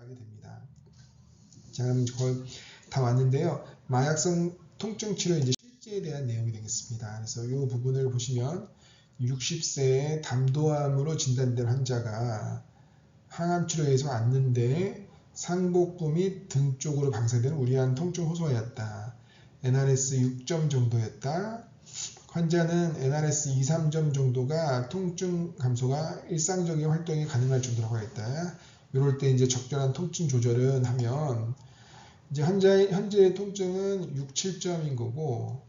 하게 됩니다. 자, 그럼 거의 다 왔는데요. 마약성 통증 치료 이제 실제에 대한 내용이 되겠습니다. 그래서 이 부분을 보시면 60세의 담도암으로 진단된 환자가 항암 치료에서 왔는데 상복부 및 등 쪽으로 방사되는 우려한 통증 호소하였다. NRS 6점 정도였다. 환자는 NRS 2, 3점 정도가 통증 감소가 일상적인 활동이 가능할 정도라고 했다. 이럴 때 이제 적절한 통증 조절은 하면 이제 현재의 통증은 6, 7점인 거고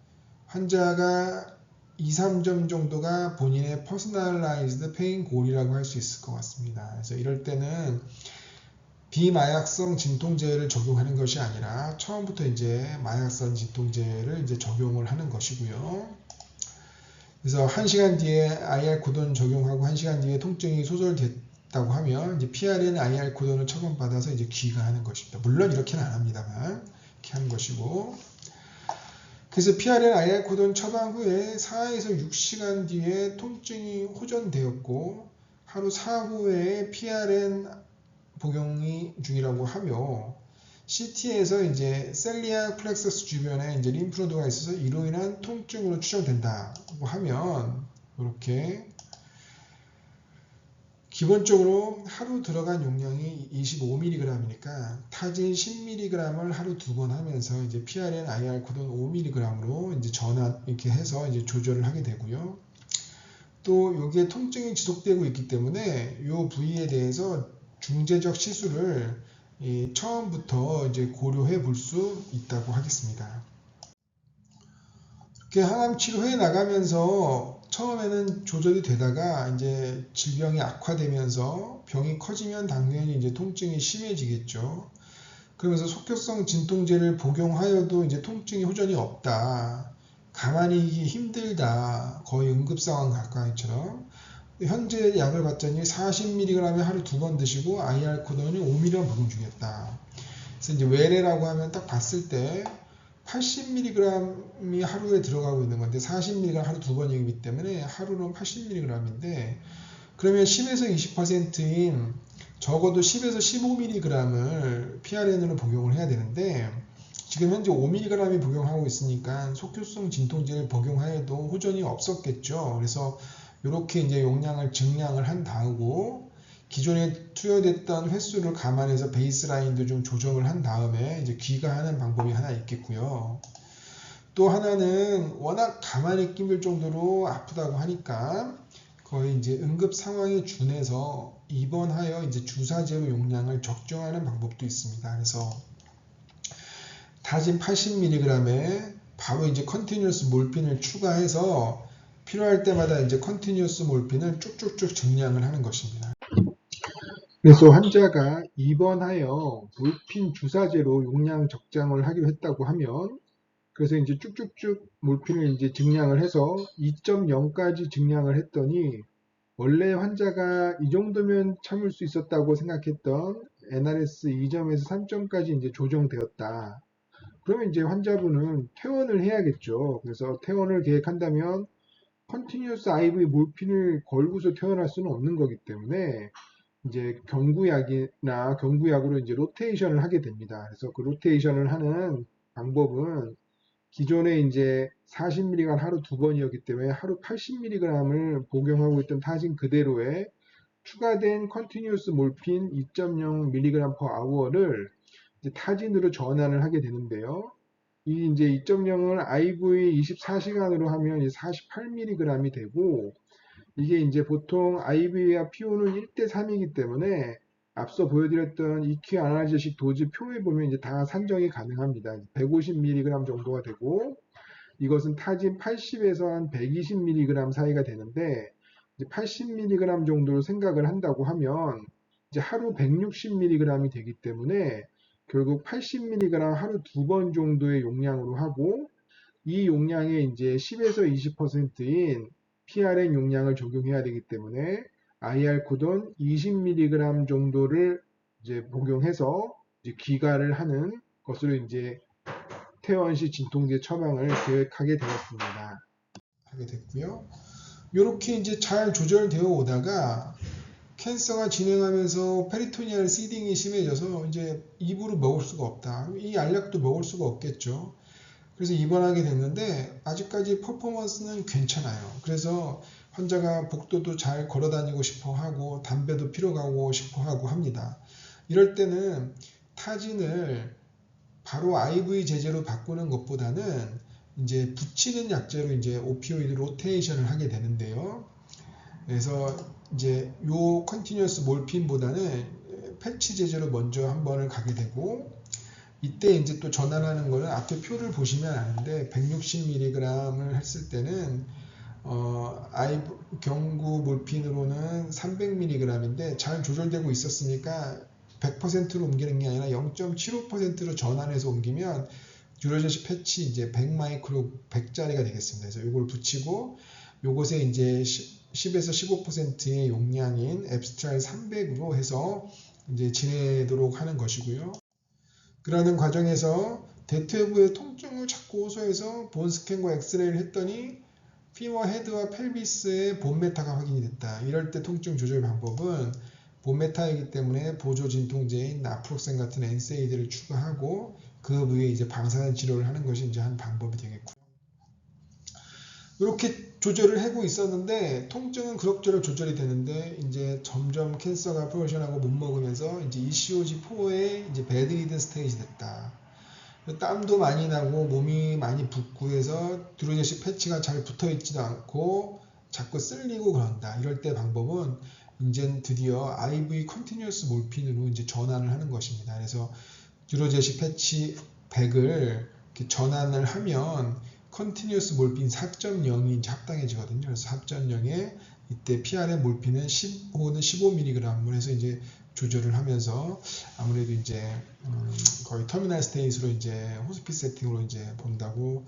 환자가 2, 3점 정도가 본인의 퍼스널라이즈드 페인 골이라고 할 수 있을 것 같습니다. 그래서 이럴 때는 비마약성 진통제를 적용하는 것이 아니라 처음부터 이제 마약성 진통제를 이제 적용을 하는 것이고요. 그래서 1시간 뒤에 IR 코돈 적용하고 1시간 뒤에 통증이 소설됐다고 하면 이제 PRN IR 코돈을 처방받아서 이제 귀가하는 것입니다. 물론 이렇게는 안 합니다만 이렇게 하는 것이고. 그래서 PRN IR 코돈 처방 후에 4에서 6시간 뒤에 통증이 호전되었고 하루 사후에 PRN 복용이 중이라고 하며 CT에서 이제 셀리악 플렉서스 주변에 이제 림프노드가 있어서 이로 인한 통증으로 추정된다고 하면 이렇게 기본적으로 하루 들어간 용량이 25mg이니까 타진 10mg을 하루 2번 하면서 이제 PRN IR 코돈 5mg으로 이제 전환 이렇게 해서 이제 조절을 하게 되고요. 또 이게 통증이 지속되고 있기 때문에 이 부위에 대해서 중재적 시술을 처음부터 이제 고려해 볼 수 있다고 하겠습니다. 이렇게 항암 치료해 나가면서 처음에는 조절이 되다가 이제 질병이 악화되면서 병이 커지면 당연히 이제 통증이 심해지겠죠. 그러면서 속효성 진통제를 복용하여도 이제 통증이 호전이 없다. 가만히 있기 힘들다. 거의 응급 상황 가까이처럼. 현재 약을 봤더니 40mg에 하루 2번 드시고 IR 코돈이 5mg 복용 중이었다. 그래서 이제 외래라고 하면 딱 봤을 때 80mg이 하루에 들어가고 있는 건데 40mg 하루 2번이기 때문에 하루는 80mg인데 그러면 10에서 20%인 적어도 10에서 15mg을 PRN으로 복용을 해야 되는데 지금 현재 5mg이 복용하고 있으니까 속효성 진통제를 복용하여도 호전이 없었겠죠. 그래서 이렇게 이제 용량을 증량을 한 다음고 기존에 투여됐던 횟수를 감안해서 베이스라인도 좀 조정을 한 다음에 이제 귀가하는 방법이 하나 있겠고요. 또 하나는 워낙 가만히 있기 힘들 정도로 아프다고 하니까 거의 이제 응급 상황에 준해서 입원하여 이제 주사제로 용량을 적정하는 방법도 있습니다. 그래서 타진 80mg에 바로 이제 컨티뉴어스 몰핀을 추가해서 필요할 때마다 이제 컨티뉴어스 몰핀을 쭉쭉쭉 증량을 하는 것입니다. 그래서 환자가 입원하여 몰핀 주사제로 용량 적장을 하기로 했다고 하면 그래서 이제 쭉쭉쭉 몰핀을 이제 증량을 해서 2.0까지 증량을 했더니 원래 환자가 이 정도면 참을 수 있었다고 생각했던 NRS 2점에서 3점까지 이제 조정되었다. 그러면 이제 환자분은 퇴원을 해야겠죠. 그래서 퇴원을 계획한다면 컨티뉴어스 IV 몰핀을 걸고서 퇴원할 수는 없는 거기 때문에 이제 경구약이나 경구약으로 이제 로테이션을 하게 됩니다. 그래서 그 로테이션을 하는 방법은 기존에 이제 40mg 하루 2번이었기 때문에 하루 80mg을 복용하고 있던 타진 그대로에 추가된 컨티뉴어스 몰핀 2.0mg/h를 이제 타진으로 전환을 하게 되는데요. 이 이제 2.0을 IV 24시간으로 하면 48mg이 되고 이게 이제 보통 IV와 PO는 1대3이기 때문에 앞서 보여드렸던 EQ 아날제식 도즈 표에 보면 이제 다 산정이 가능합니다. 150mg 정도가 되고 이것은 타진 80에서 한 120mg 사이가 되는데 이제 80mg 정도를 생각을 한다고 하면 이제 하루 160mg이 되기 때문에 결국 80mg 하루 2번 정도의 용량으로 하고 이 용량의 이제 10에서 20%인 PRN 용량을 적용해야 되기 때문에 IR 코돈 20mg 정도를 이제 복용해서 이제 귀가를 하는 것으로 이제 퇴원 시 진통제 처방을 계획하게 되었습니다. 하게 됐고요. 이렇게 이제 잘 조절되어 오다가 캔서가 진행하면서 페리토니얼 시딩이 심해져서 이제 입으로 먹을 수가 없다. 이 알약도 먹을 수가 없겠죠. 그래서 입원하게 됐는데 아직까지 퍼포먼스는 괜찮아요. 그래서 환자가 복도도 잘 걸어 다니고 싶어 하고 담배도 피러 가고 싶어 하고 합니다. 이럴 때는 타진을 바로 IV 제제로 바꾸는 것보다는 이제 붙이는 약제로 이제 오피오이드 로테이션을 하게 되는데요. 그래서 이제 요 컨티뉴어스 몰핀보다는 패치 제제로 먼저 한 번을 가게 되고, 이때 이제 또 전환하는 거는 앞에 표를 보시면 아는데 160mg을 했을 때는 경구 몰핀으로는 300mg인데 잘 조절되고 있었으니까 100%로 옮기는 게 아니라 0.75%로 전환해서 옮기면 듀로제시 패치 이제 100마이크로 100짜리가 되겠습니다. 그래서 이걸 붙이고 요것에 이제 10에서 15%의 용량인 앱스트랄 300으로 해서 이제 지내도록 하는 것이고요. 그러는 과정에서 대퇴부의 통증을 자꾸 호소해서 본스캔과 엑스레이를 했더니 피머 헤드와 펠비스의 본메타가 확인이 됐다. 이럴 때 통증 조절 방법은 본메타이기 때문에 보조 진통제인 나프록센 같은 NSAID를 추가하고 그 위에 이제 방사선 치료를 하는 것이 이제 한 방법이 되겠고요. 이렇게 조절을 하고 있었는데 통증은 그럭저럭 조절이 되는데 이제 점점 캔서가 프로션하고 못 먹으면서 이제 ECOG4에 이제 배드리든 스테이지 됐다. 땀도 많이 나고 몸이 많이 붓고 해서 듀로제시 패치가 잘 붙어 있지도 않고 자꾸 쓸리고 그런다. 이럴 때 방법은 이제 드디어 IV 컨티뉴어스 몰핀으로 이제 전환을 하는 것입니다. 그래서 듀로제시 패치 100을 이렇게 전환을 하면 컨티뉴어스 몰핀 4.0이 이제 합당해지거든요. 그래서 4.0에 이때 PRM 몰핀은 10 혹은 15mg을 해서 이제 조절을 하면서 아무래도 이제 거의 터미널 스테이지로 이제 호스피스 세팅으로 이제 본다고